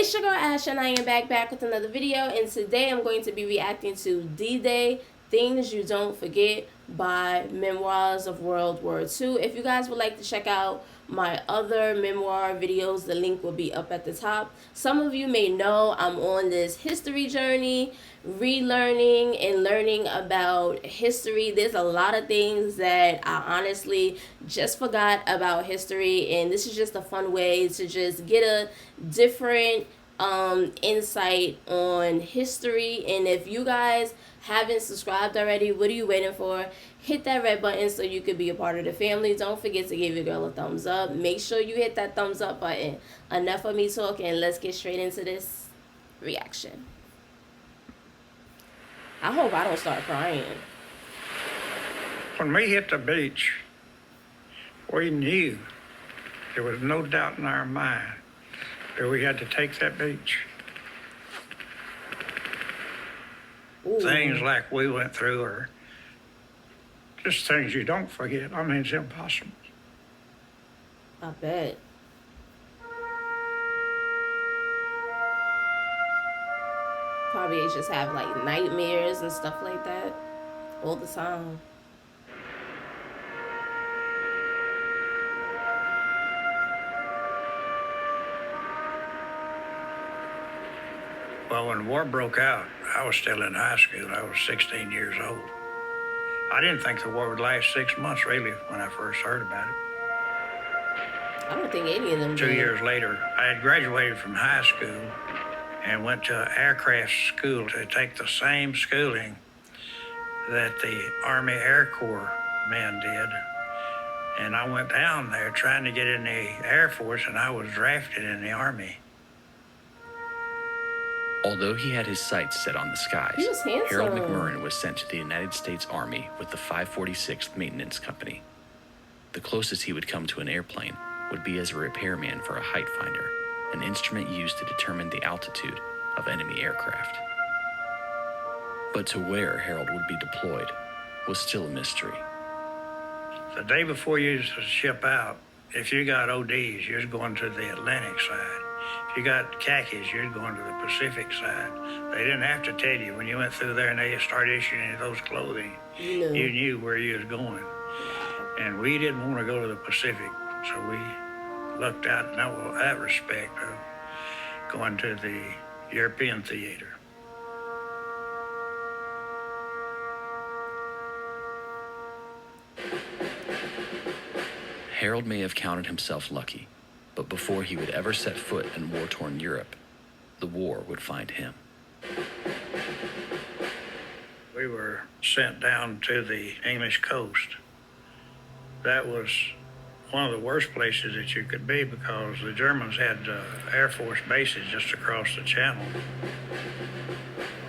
It's your girl Ash, and I am back with another video, and today I'm going to be reacting to D-Day, Things You Don't Forget by Memoirs of World War II. If you guys would like to check out my other memoir videos, the link will be up at the top. Some of you may know I'm on this history journey, relearning and learning about history. There's a lot of things that I honestly just forgot about history, and this is just a fun way to just get a different insight on history. And if you guys haven't subscribed already, what are you waiting for? Hit that red button so you could be a part of the family. Don't forget to give your girl a thumbs up. Make sure you hit that thumbs up button. Enough of me talking. Let's get straight into this reaction. I hope I don't start crying. When we hit the beach, we knew, there was no doubt in our mind, that we had to take that beach. Ooh. Things like we went through are just things you don't forget. I mean, it's impossible. I bet. Probably just have like nightmares and stuff like that all the time. Well, when the war broke out, I was still in high school. I was 16 years old. I didn't think the war would last 6 months, really, when I first heard about it. I don't think any of them did. 2 years later, I had graduated from high school and went to aircraft school to take the same schooling that the Army Air Corps men did. And I went down there trying to get in the Air Force, and I was drafted in the Army. Although he had his sights set on the skies, He was handsome. Harold McMurrin was sent to the United States Army with the 546th Maintenance Company. The closest he would come to an airplane would be as a repairman for a height finder, an instrument used to determine the altitude of enemy aircraft. But to where Harold would be deployed was still a mystery. The day before you ship out, if you got ODs, you're going to the Atlantic side. If you got khakis, you're going to the Pacific side. They didn't have to tell you. When you went through there and they started issuing those clothing, No. you knew where you was going. And we didn't want to go to the Pacific, so we lucked out in that respect of going to the European theater. Harold may have counted himself lucky, but before he would ever set foot in war-torn Europe, the war would find him. We were sent down to the English coast. That was one of the worst places that you could be because the Germans had Air Force bases just across the channel.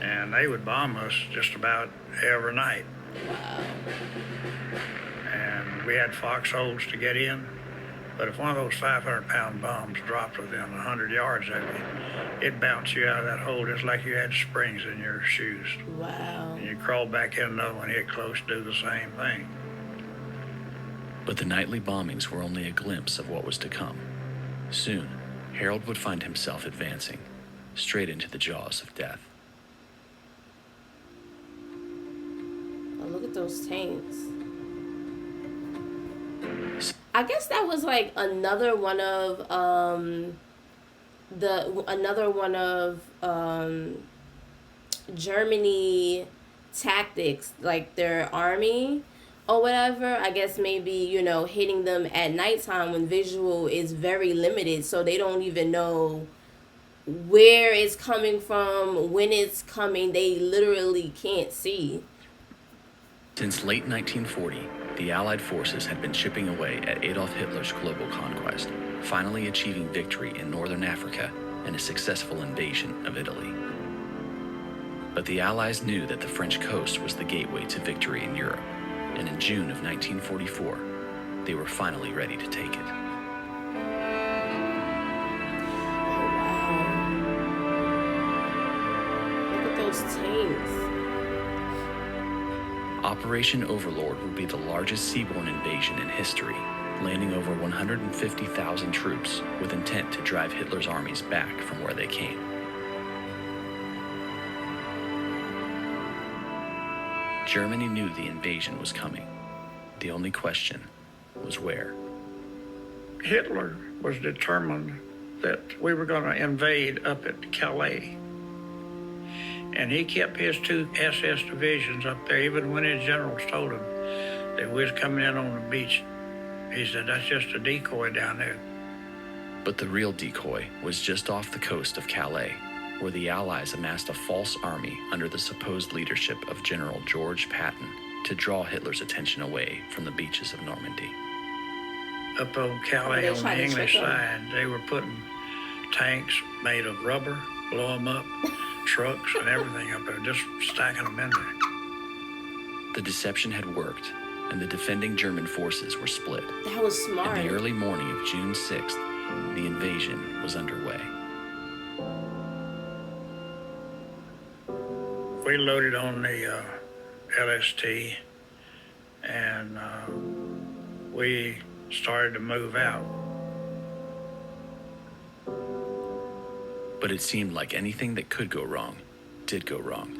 And they would bomb us just about every night. Wow. And we had foxholes to get in. But if one of those 500-pound bombs dropped within 100 yards of you, it'd bounce you out of that hole just like you had springs in your shoes. Wow. And you crawl back in another one, hit close, do the same thing. But the nightly bombings were only a glimpse of what was to come. Soon, Harold would find himself advancing, straight into the jaws of death. Oh, look at those tanks. I guess that was like another one of Germany tactics, like their army or whatever. I guess maybe, you know, hitting them at nighttime when visual is very limited, so they don't even know where it's coming from, when it's coming. They literally can't see. Since late 1940, the Allied forces had been chipping away at Adolf Hitler's global conquest, finally achieving victory in northern Africa and a successful invasion of Italy. But the Allies knew that the French coast was the gateway to victory in Europe, and in June of 1944, they were finally ready to take it. Oh, wow. Look at those tanks. Operation Overlord would be the largest seaborne invasion in history, landing over 150,000 troops with intent to drive Hitler's armies back from where they came. Germany knew the invasion was coming. The only question was where. Hitler was determined that we were going to invade up at Calais. And he kept his 2 SS divisions up there, even when his generals told him that we was coming in on the beach. He said, that's just a decoy down there. But the real decoy was just off the coast of Calais, where the Allies amassed a false army under the supposed leadership of General George Patton to draw Hitler's attention away from the beaches of Normandy. Up on Calais, on the English side, they were putting tanks made of rubber, blow them up, trucks and everything up there, just stacking them in there. The deception had worked, and the defending German forces were split. That was smart. In the early morning of June 6th, the invasion was underway. We loaded on the LST, and we started to move out. But it seemed like anything that could go wrong did go wrong.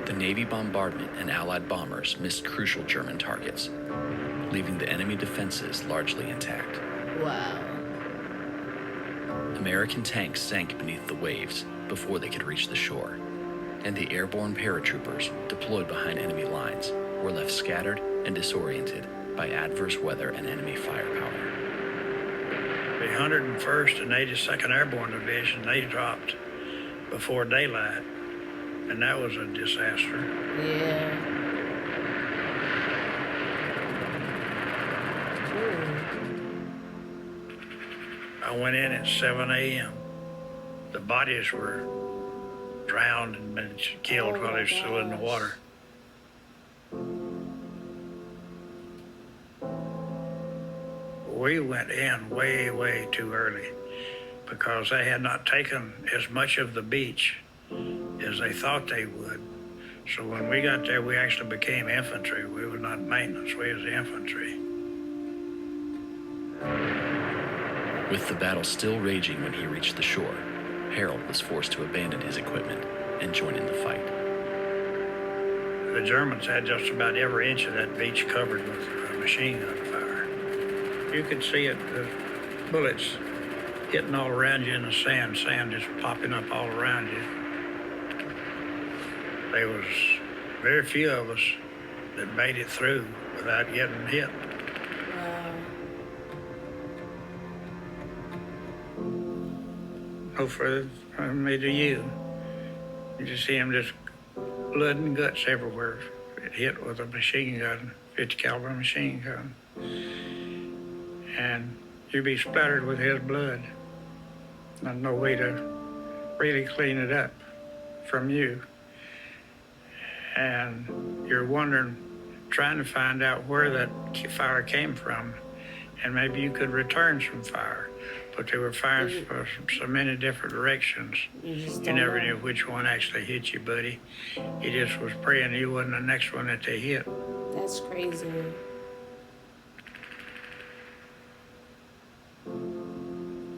The Navy bombardment and Allied bombers missed crucial German targets, leaving the enemy defenses largely intact. Wow. American tanks sank beneath the waves before they could reach the shore, and the airborne paratroopers deployed behind enemy lines were left scattered and disoriented by adverse weather and enemy firepower. The 101st and 82nd Airborne Division, they dropped before daylight, and that was a disaster. Yeah. I went in at 7 a.m. The bodies were drowned and been killed while they were still in the water. We went in way, way too early because they had not taken as much of the beach as they thought they would. So when we got there, we actually became infantry. We were not maintenance, we was infantry. With the battle still raging when he reached the shore, Harold was forced to abandon his equipment and join in the fight. The Germans had just about every inch of that beach covered with machine gun fire. You could see it, the bullets hitting all around you in the sand just popping up all around you. There was very few of us that made it through without getting hit. Wow. No further from me to you. You just see them just blood and guts everywhere. It hit with a machine gun, 50 caliber machine gun. And you'd be splattered with his blood. And no way to really clean it up from you. And you're wondering, trying to find out where that fire came from, and maybe you could return some fire. But they were firing from so many different directions. You never knew which one actually hit you, buddy. You just was praying you wasn't the next one that they hit. That's crazy.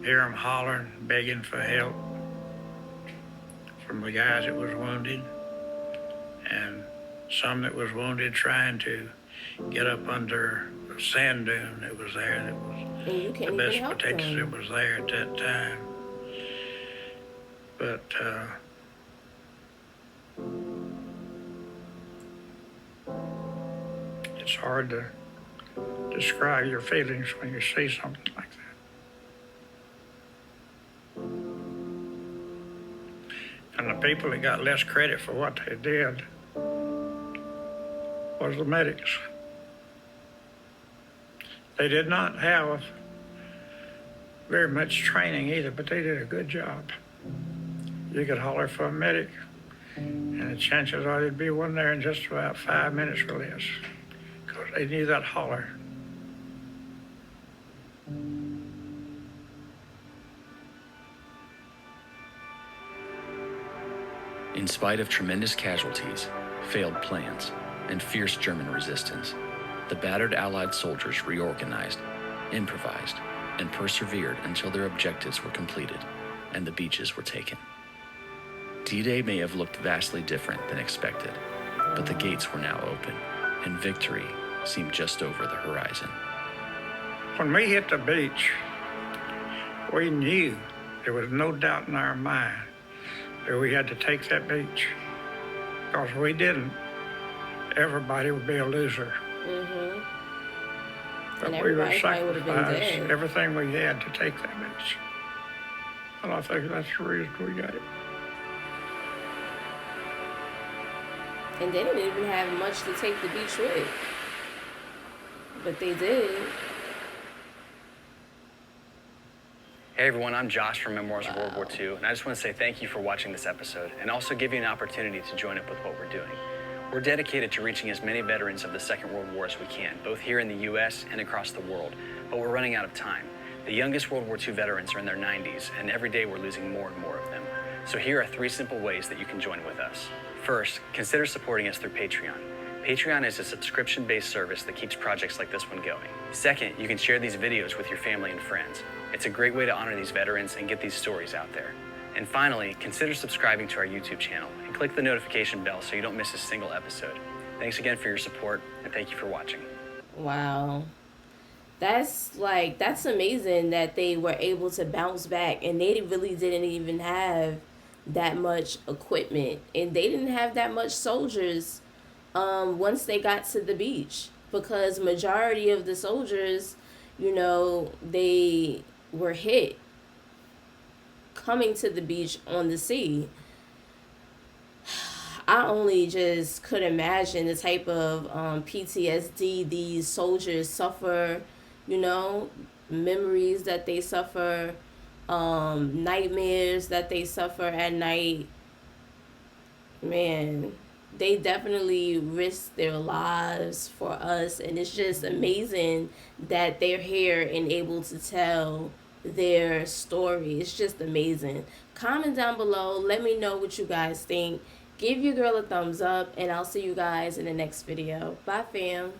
Hear them hollering, begging for help from the guys that was wounded, and some that was wounded trying to get up under the sand dune that was there. That was the best protection that was there at that time. But it's hard to describe your feelings when you see something like that. And the people that got less credit for what they did was the medics. They did not have very much training either, but they did a good job. You could holler for a medic, and the chances are there'd be one there in just about 5 minutes or less, because they knew that holler. In spite of tremendous casualties, failed plans, and fierce German resistance, The battered Allied soldiers reorganized, improvised, and persevered until their objectives were completed and the beaches were taken. D-Day may have looked vastly different than expected, but the gates were now open, and victory seemed just over the horizon. When we hit the beach, we knew, there was no doubt in our mind, that we had to take that beach. Because if we didn't, everybody would be a loser. And But we would everybody probably would have been sacrifice dead. everything we had to take that beach. And I think that's the reason we got it. And they didn't even have much to take the beach with. But they did. Hey everyone, I'm Josh from Memoirs of World War II, and I just want to say thank you for watching this episode and also give you an opportunity to join up with what we're doing. We're dedicated to reaching as many veterans of the Second World War as we can, both here in the U.S. and across the world, but we're running out of time. The youngest World War II veterans are in their 90s, and every day we're losing more and more of them. So here are 3 simple ways that you can join with us. First, consider supporting us through Patreon. Patreon is a subscription-based service that keeps projects like this one going. Second, you can share these videos with your family and friends. It's a great way to honor these veterans and get these stories out there. And finally, consider subscribing to our YouTube channel and click the notification bell so you don't miss a single episode. Thanks again for your support, and thank you for watching. Wow. That's amazing that they were able to bounce back, and they really didn't even have that much equipment, and they didn't have that much soldiers once they got to the beach, because majority of the soldiers, they were hit coming to the beach on the sea. I only just could imagine the type of PTSD these soldiers suffer, memories that they suffer, nightmares that they suffer at night. Man, they definitely risk their lives for us, and it's just amazing that they're here and able to tell their story. It's just amazing. Comment down below, let me know what you guys think. Give your girl a thumbs up, and I'll see you guys in the next video. Bye, fam.